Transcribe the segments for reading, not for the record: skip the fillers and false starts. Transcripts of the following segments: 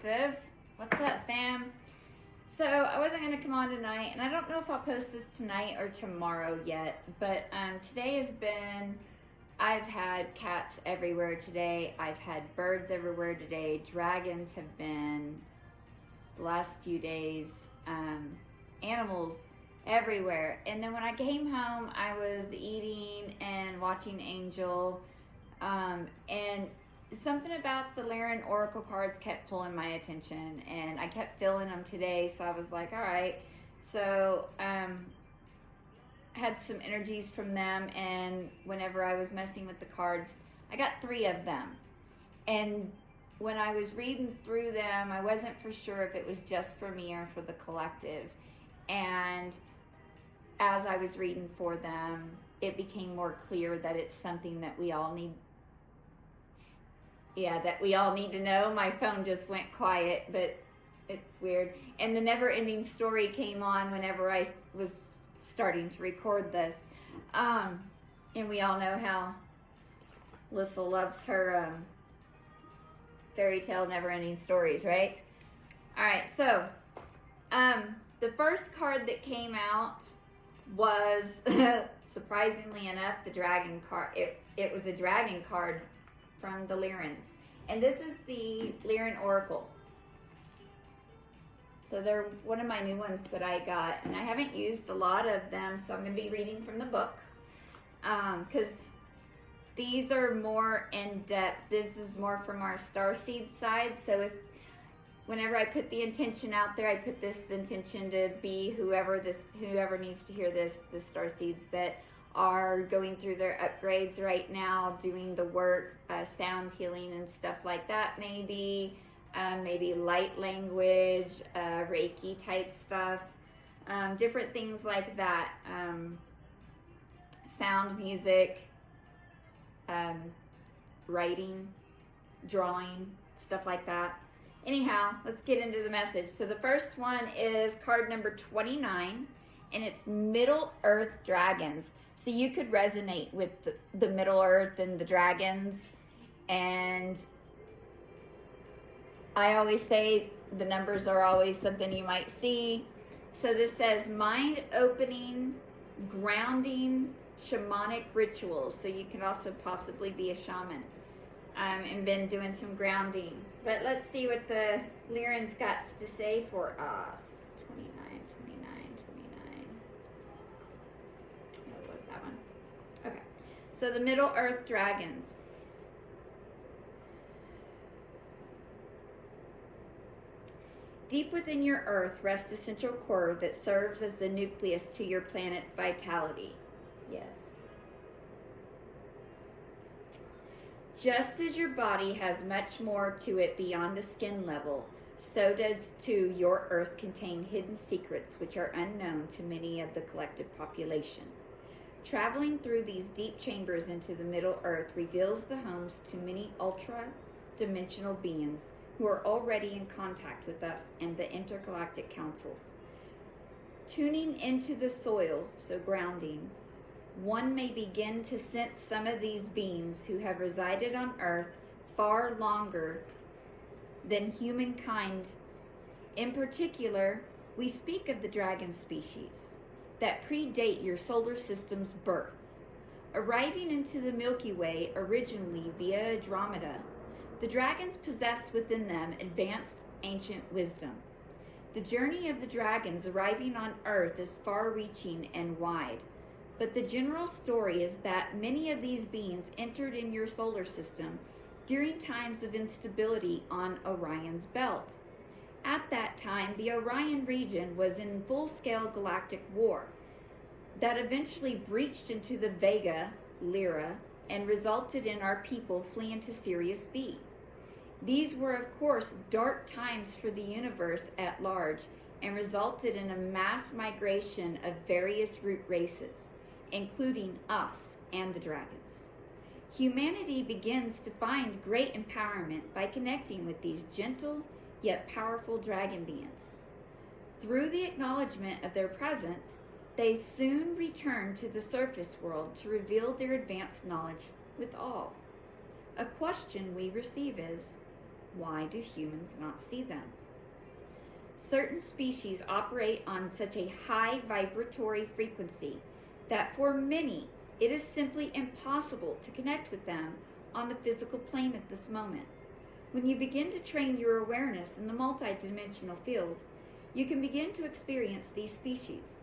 Collective. What's up, fam? So I wasn't going to come on tonight, and I don't know if I'll post this tonight or tomorrow yet, but today has been, I've had cats everywhere today. I've had birds everywhere today. Dragons have been the last few days. Animals everywhere. And then when I came home, I was eating and watching Angel, and something about the Lyrans Oracle cards kept pulling my attention, and I kept feeling them today, so I was like, all right. So had some energies from them, and whenever I was messing with the cards, I got 3 of them. And when I was reading through them, I wasn't for sure if it was just for me or for the collective. And as I was reading for them, it became more clear that it's something that we all need. Yeah, that we all need to know. My phone just went quiet, but it's weird. And the never-ending story came on whenever I was starting to record this. And we all know how Lissa loves her fairy tale never-ending stories, right? All right, so the first card that came out was, surprisingly enough, the dragon card. It was a dragon card from the Lyrans. And this is the Lyrans Oracle. So they're one of my new ones that I got, and I haven't used a lot of them, so I'm going to be reading from the book. Because these are more in-depth. This is more from our Starseeds side, so whenever I put the intention out there, I put this intention to be whoever needs to hear this, the Starseeds that are going through their upgrades right now, doing the work, sound healing and stuff like that, maybe light language, Reiki type stuff, different things like that, sound music, writing, drawing, stuff like that. Anyhow, let's get into the message. So the first one is card number 29, and it's Middle Earth Dragons. So you could resonate with the Middle Earth and the dragons. And I always say the numbers are always something you might see. So this says mind-opening, grounding, shamanic rituals. So you can also possibly be a shaman. And been doing some grounding. But let's see what the Lyrans got to say for us. 29. What was that one? Okay. So the Middle Earth Dragons. Deep within your earth rests a central core that serves as the nucleus to your planet's vitality. Yes. Just as your body has much more to it beyond the skin level, so does too your earth contain hidden secrets which are unknown to many of the collective population. Traveling through these deep chambers into the Middle Earth reveals the homes to many ultra-dimensional beings who are already in contact with us and the intergalactic councils. Tuning into the soil, so grounding, one may begin to sense some of these beings who have resided on Earth far longer than humankind. In particular, we speak of the dragon species that predate your solar system's birth. Arriving into the Milky Way originally via Andromeda, the dragons possess within them advanced ancient wisdom. The journey of the dragons arriving on Earth is far-reaching and wide. But the general story is that many of these beings entered in your solar system during times of instability on Orion's belt. At that time, the Orion region was in full-scale galactic war that eventually breached into the Vega, Lyra, and resulted in our people fleeing to Sirius B. These were, of course, dark times for the universe at large and resulted in a mass migration of various root races, including us and the dragons. Humanity begins to find great empowerment by connecting with these gentle yet powerful dragon beings. Through the acknowledgement of their presence, they soon return to the surface world to reveal their advanced knowledge with all. A question we receive is, Why do humans not see them? Certain species operate on such a high vibratory frequency that for many it is simply impossible to connect with them on the physical plane at this moment. When you begin to train your awareness in the multidimensional field, you can begin to experience these species.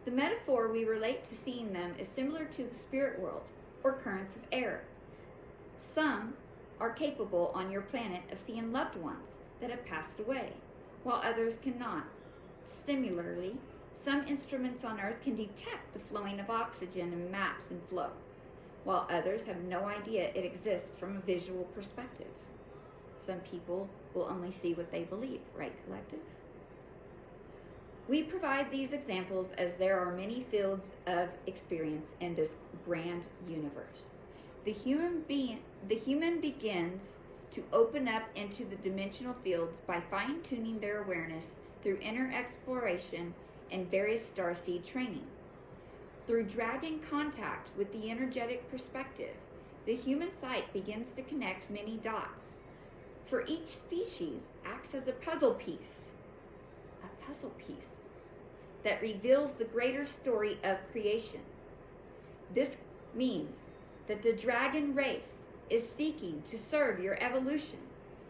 The metaphor we relate to seeing them is similar to the spirit world or currents of air. Some are capable on your planet of seeing loved ones that have passed away, while others cannot. Similarly, some instruments on Earth can detect the flowing of oxygen in maps and flow, while others have no idea it exists from a visual perspective. Some people will only see what they believe, right, collective? We provide these examples as there are many fields of experience in this grand universe. The human begins to open up into the dimensional fields by fine-tuning their awareness through inner exploration and various starseed training. Through dragging contact with the energetic perspective, the human sight begins to connect many dots. For each species acts as a puzzle piece that reveals the greater story of creation. This means that the dragon race is seeking to serve your evolution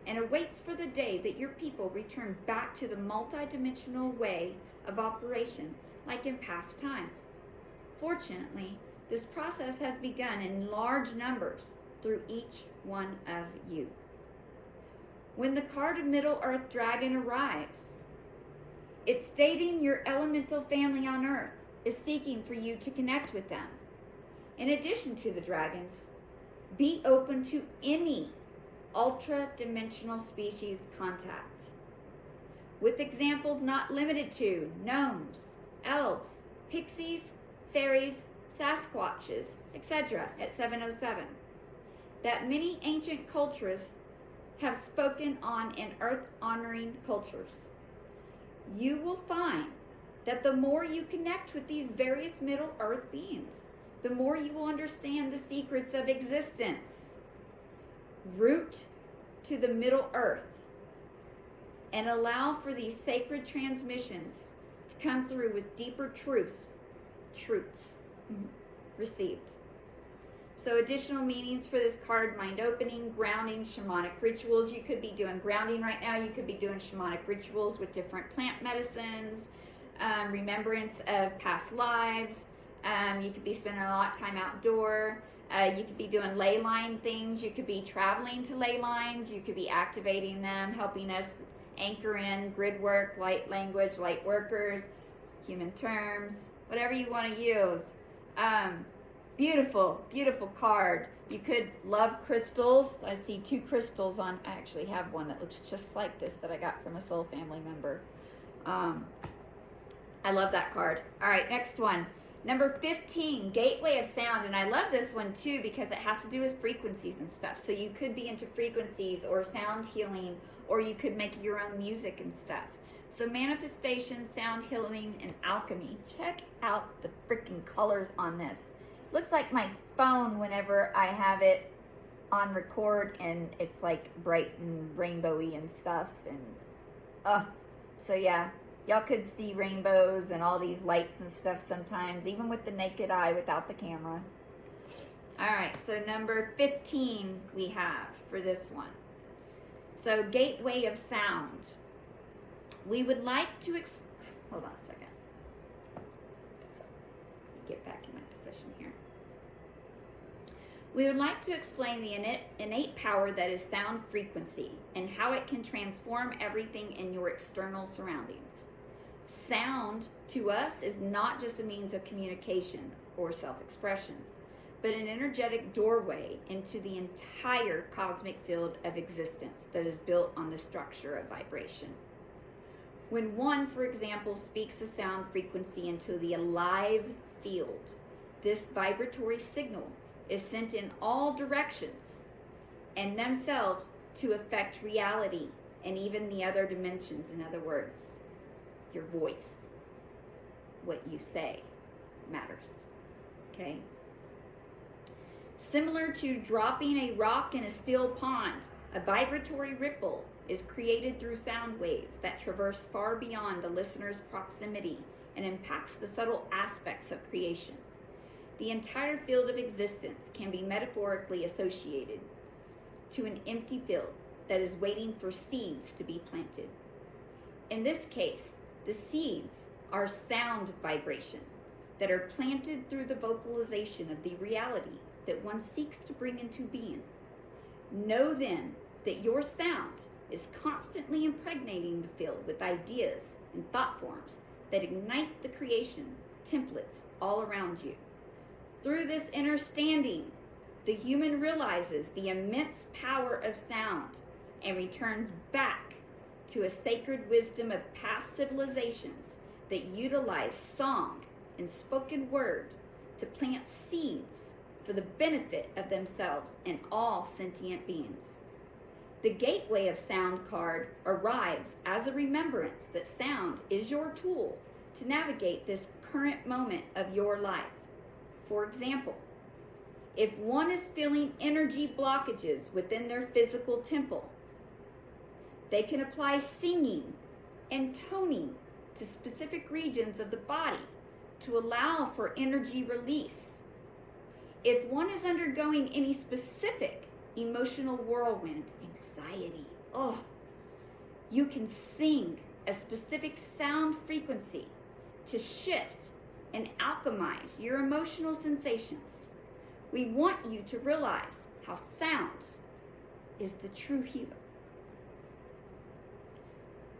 and awaits for the day that your people return back to the multidimensional way of operation like in past times. Fortunately, this process has begun in large numbers through each one of you. When the card of Middle-earth Dragon arrives, it's stating your elemental family on Earth is seeking for you to connect with them. In addition to the dragons, be open to any ultra-dimensional species contact, with examples not limited to gnomes, elves, pixies, fairies, Sasquatches, etc. at 707, that many ancient cultures have spoken on in earth-honoring cultures. You will find that the more you connect with these various Middle Earth beings, the more you will understand the secrets of existence. Root to the Middle Earth and allow for these sacred transmissions to come through with deeper truths received. So additional meanings for this card: mind opening, grounding, shamanic rituals. You could be doing grounding right now. You could be doing shamanic rituals with different plant medicines, remembrance of past lives. You could be spending a lot of time outdoor. You could be doing ley line things. You could be traveling to ley lines. You could be activating them, helping us anchor in grid work, light language, light workers, human terms, whatever you want to use. Beautiful, beautiful card. You could love crystals. I see 2 crystals on. I actually have one that looks just like this that I got from a soul family member. I love that card. All right, next one. Number 15, Gateway of Sound. And I love this one too because it has to do with frequencies and stuff. So you could be into frequencies or sound healing, or you could make your own music and stuff. So manifestation, sound healing, and alchemy. Check out the freaking colors on this. Looks like my phone whenever I have it on record, and it's like bright and rainbowy and stuff. And so yeah, y'all could see rainbows and all these lights and stuff sometimes, even with the naked eye without the camera. All right, so number 15 we have for this one. So Gateway of Sound. We would like to hold on a second. Get back in my position here. We would like to explain the innate power that is sound frequency and how it can transform everything in your external surroundings. Sound to us is not just a means of communication or self-expression, but an energetic doorway into the entire cosmic field of existence that is built on the structure of vibration. When one, for example, speaks a sound frequency into the alive field, this vibratory signal is sent in all directions and themselves to affect reality and even the other dimensions. In other words, your voice, what you say matters, okay? Similar to dropping a rock in a still pond, A vibratory ripple is created through sound waves that traverse far beyond the listener's proximity and impacts the subtle aspects of creation. The entire field of existence can be metaphorically associated to an empty field that is waiting for seeds to be planted. In this case, the seeds are sound vibration that are planted through the vocalization of the reality that one seeks to bring into being. Know then that your sound is constantly impregnating the field with ideas and thought forms that ignite the creation templates all around you. Through this understanding, the human realizes the immense power of sound and returns back to a sacred wisdom of past civilizations that utilize song and spoken word to plant seeds for the benefit of themselves and all sentient beings. The gateway of sound card arrives as a remembrance that sound is your tool to navigate this current moment of your life. For example, if one is feeling energy blockages within their physical temple, they can apply singing and toning to specific regions of the body to allow for energy release. If one is undergoing any specific emotional whirlwind, anxiety, you can sing a specific sound frequency to shift and alchemize your emotional sensations. We want you to realize how sound is the true healer.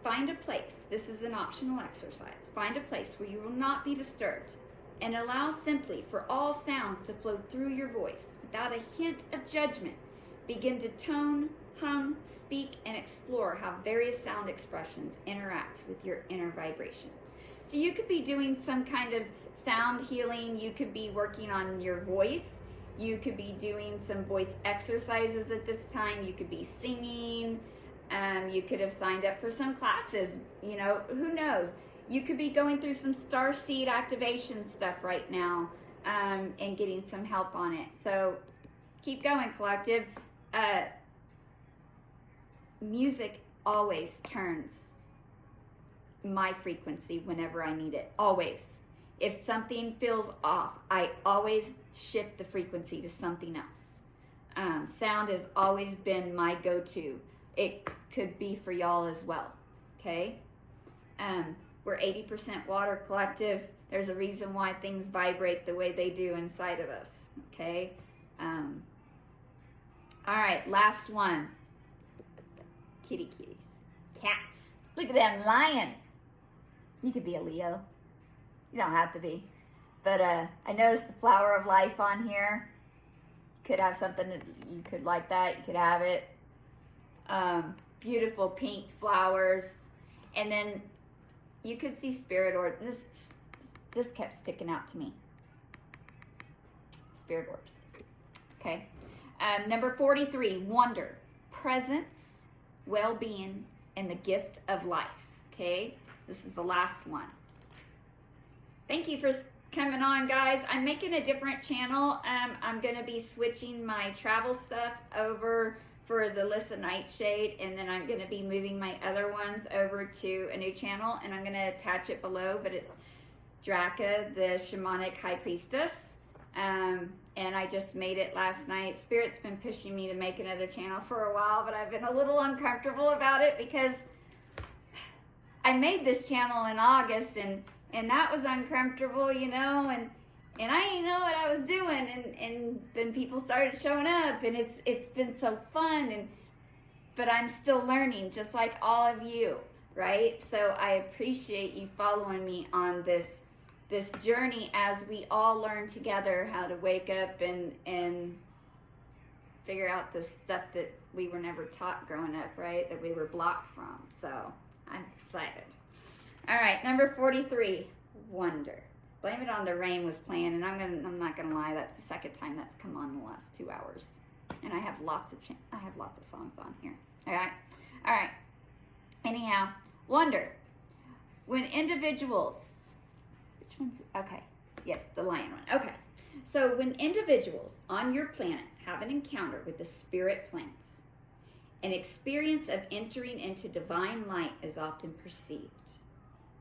Find a place, this is an optional exercise, find a place where you will not be disturbed and allow simply for all sounds to flow through your voice without a hint of judgment. Begin to tone, hum, speak, and explore how various sound expressions interact with your inner vibration. So you could be doing some kind of sound healing, you could be working on your voice, you could be doing some voice exercises at this time, you could be singing, you could have signed up for some classes, who knows. You could be going through some Starseed activation stuff right now and getting some help on it. So keep going, collective. Music always turns my frequency whenever I need it, always. If something feels off, I always shift the frequency to something else. Sound has always been my go-to. It could be for y'all as well, okay? We're 80% water, collective. There's a reason why things vibrate the way they do inside of us, okay? All right, last one. Kitties. Cats. Look at them lions. You could be a Leo. You don't have to be. But I noticed the flower of life on here. You could have something that you could like that. You could have it. Beautiful pink flowers. And then you could see spirit orbs. This kept sticking out to me. Spirit orbs. Okay. Number 43, wonder, presence, well-being, and the gift of life. Okay. This is the last one. Thank you for coming on, guys. I'm making a different channel. I'm going to be switching my travel stuff over for the Listen Nightshade, and then I'm going to be moving my other ones over to a new channel, and I'm going to attach it below, but it's Draca, the Shamanic High Priestess, and I just made it last night. Spirit's been pushing me to make another channel for a while, but I've been a little uncomfortable about it because I made this channel in August, and that was uncomfortable, and I didn't know what I was doing, and then people started showing up, and it's been so fun, but I'm still learning, just like all of you, right? So I appreciate you following me on this journey as we all learn together how to wake up and figure out the stuff that we were never taught growing up, right? That we were blocked from. So I'm excited. All right, number 43, wonder. Blame It on the Rain was playing, and I'm not gonna lie, that's the second time that's come on in the last 2 hours, and I have lots of songs on here. All right. Anyhow, wonder. When individuals, which one's okay? Yes, the lion one. Okay. So when individuals on your planet have an encounter with the spirit plants, An experience of entering into divine light is often perceived.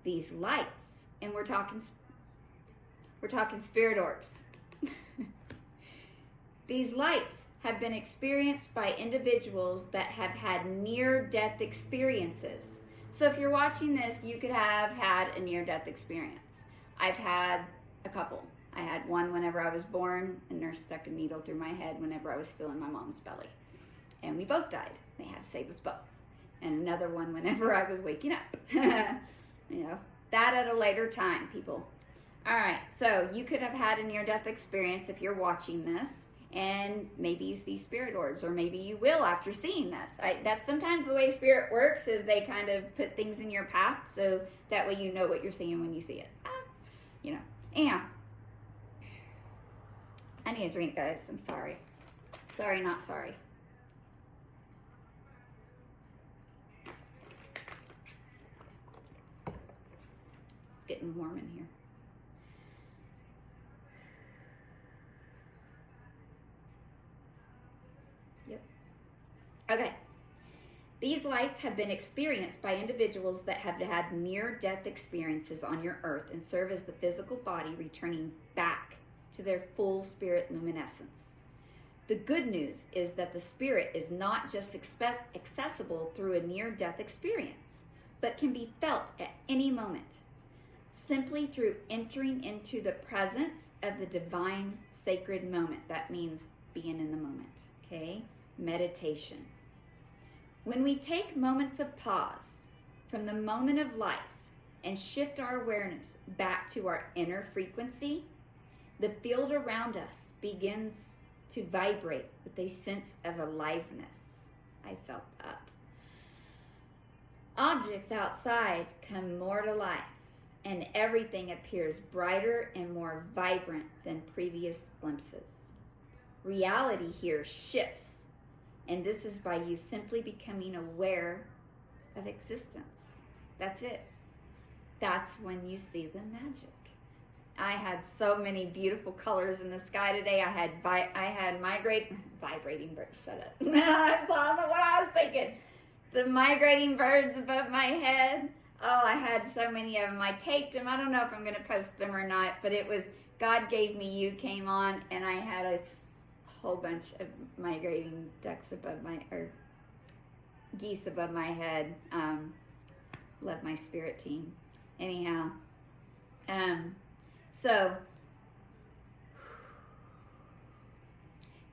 These lights, and we're talking spirit orbs. These lights have been experienced by individuals that have had near-death experiences. So if you're watching this, you could have had a near-death experience. I've had a couple. I had one whenever I was born. A nurse stuck a needle through my head whenever I was still in my mom's belly. And we both died. They had to save us both. And another one whenever I was waking up. You know, that at a later time, people. All right, so you could have had a near-death experience if you're watching this. And maybe you see spirit orbs, or maybe you will after seeing this. That's sometimes the way spirit works, is they kind of put things in your path, so that way you know what you're seeing when you see it. You know, anyhow. I need a drink, guys. I'm sorry. Sorry, not sorry. It's getting warm in here. Okay, these lights have been experienced by individuals that have had near-death experiences on your earth and serve as the physical body returning back to their full spirit luminescence. The good news is that the spirit is not just accessible through a near-death experience, but can be felt at any moment, simply through entering into the presence of the divine sacred moment. That means being in the moment, okay? Meditation. When we take moments of pause from the moment of life and shift our awareness back to our inner frequency, the field around us begins to vibrate with a sense of aliveness. I felt that. Objects outside come more to life, and everything appears brighter and more vibrant than previous glimpses. Reality here shifts. And this is by you simply becoming aware of existence. That's it. That's when you see the magic. I had so many beautiful colors in the sky today. I had vibrating birds. Shut up. I don't know what I was thinking. The migrating birds above my head. Oh, I had so many of them. I taped them. I don't know if I'm going to post them or not, but it was God Gave Me You came on, and I had a whole bunch of migrating ducks or geese above my head. Love my spirit team. Anyhow, so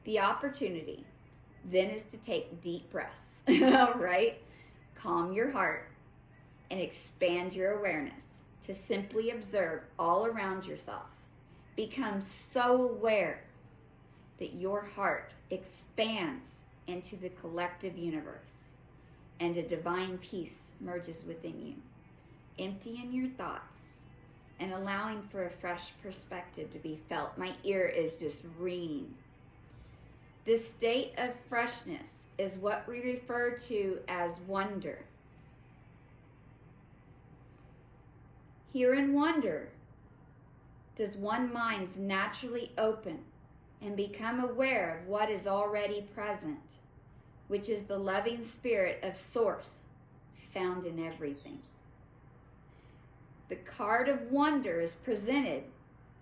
the opportunity then is to take deep breaths, right? Calm your heart and expand your awareness to simply observe all around yourself. Become so aware that your heart expands into the collective universe and a divine peace merges within you, emptying your thoughts and allowing for a fresh perspective to be felt. My ear is just ringing. This state of freshness is what we refer to as wonder. Here in wonder, does one mind's naturally open and become aware of what is already present, which is the loving spirit of Source found in everything. The card of wonder is presented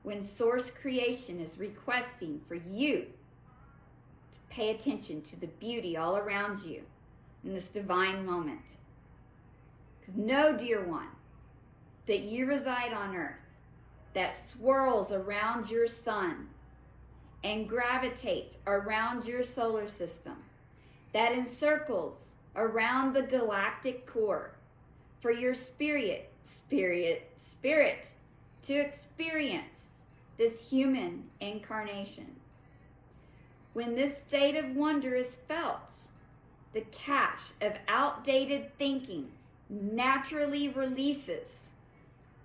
when Source creation is requesting for you to pay attention to the beauty all around you in this divine moment. Because know, dear one, that you reside on earth that swirls around your sun and gravitates around your solar system, that encircles around the galactic core for your spirit to experience this human incarnation. When this state of wonder is felt, the cache of outdated thinking naturally releases,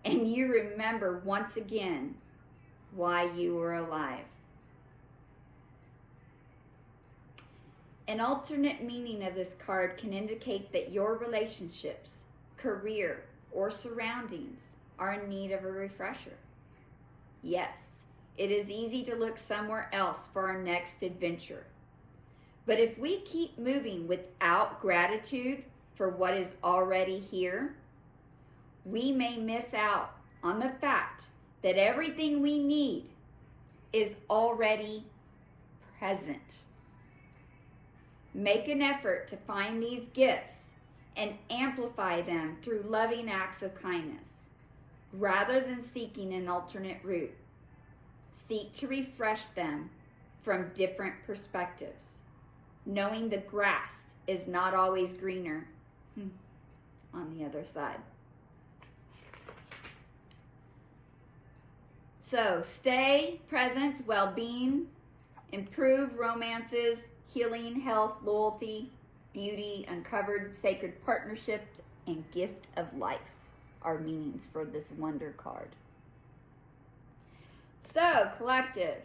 and you remember once again why you were alive. An alternate meaning of this card can indicate that your relationships, career, or surroundings are in need of a refresher. Yes, it is easy to look somewhere else for our next adventure. But if we keep moving without gratitude for what is already here, we may miss out on the fact that everything we need is already present. Make an effort to find these gifts and amplify them through loving acts of kindness, rather than seeking an alternate route. Seek to refresh them from different perspectives, knowing the grass is not always greener on the other side. So stay, presence, well-being, improve romances, healing, health, loyalty, beauty, uncovered, sacred partnership, and gift of life are meanings for this wonder card. So, collective,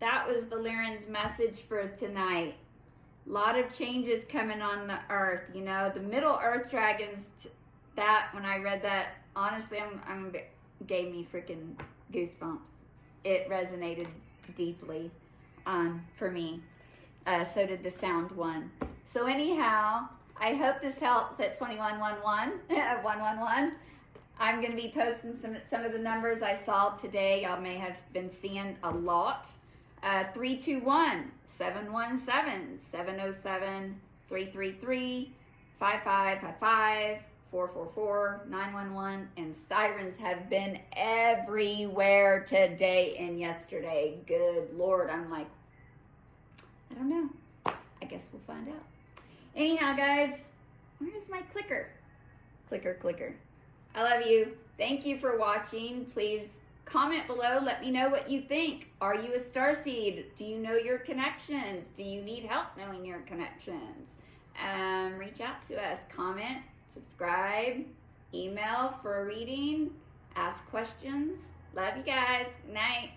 that was the Lyrans message for tonight. A lot of changes coming on the earth. You know, the middle earth dragons, that, when I read that, honestly, gave me freaking goosebumps. It resonated deeply for me. So did the sound one. So anyhow, I hope this helps at 2111, 111. I'm going to be posting some of the numbers I saw today. Y'all may have been seeing a lot. 321 717 707 333 5555 444 911, and sirens have been everywhere today and yesterday. Good Lord, I'm like, I don't know. I guess we'll find out. Anyhow, guys, where's my clicker? Clicker. I love you. Thank you for watching. Please comment below. Let me know what you think. Are you a starseed? Do you know your connections? Do you need help knowing your connections? Reach out to us. Comment, subscribe, email for a reading, ask questions. Love you guys. Good night.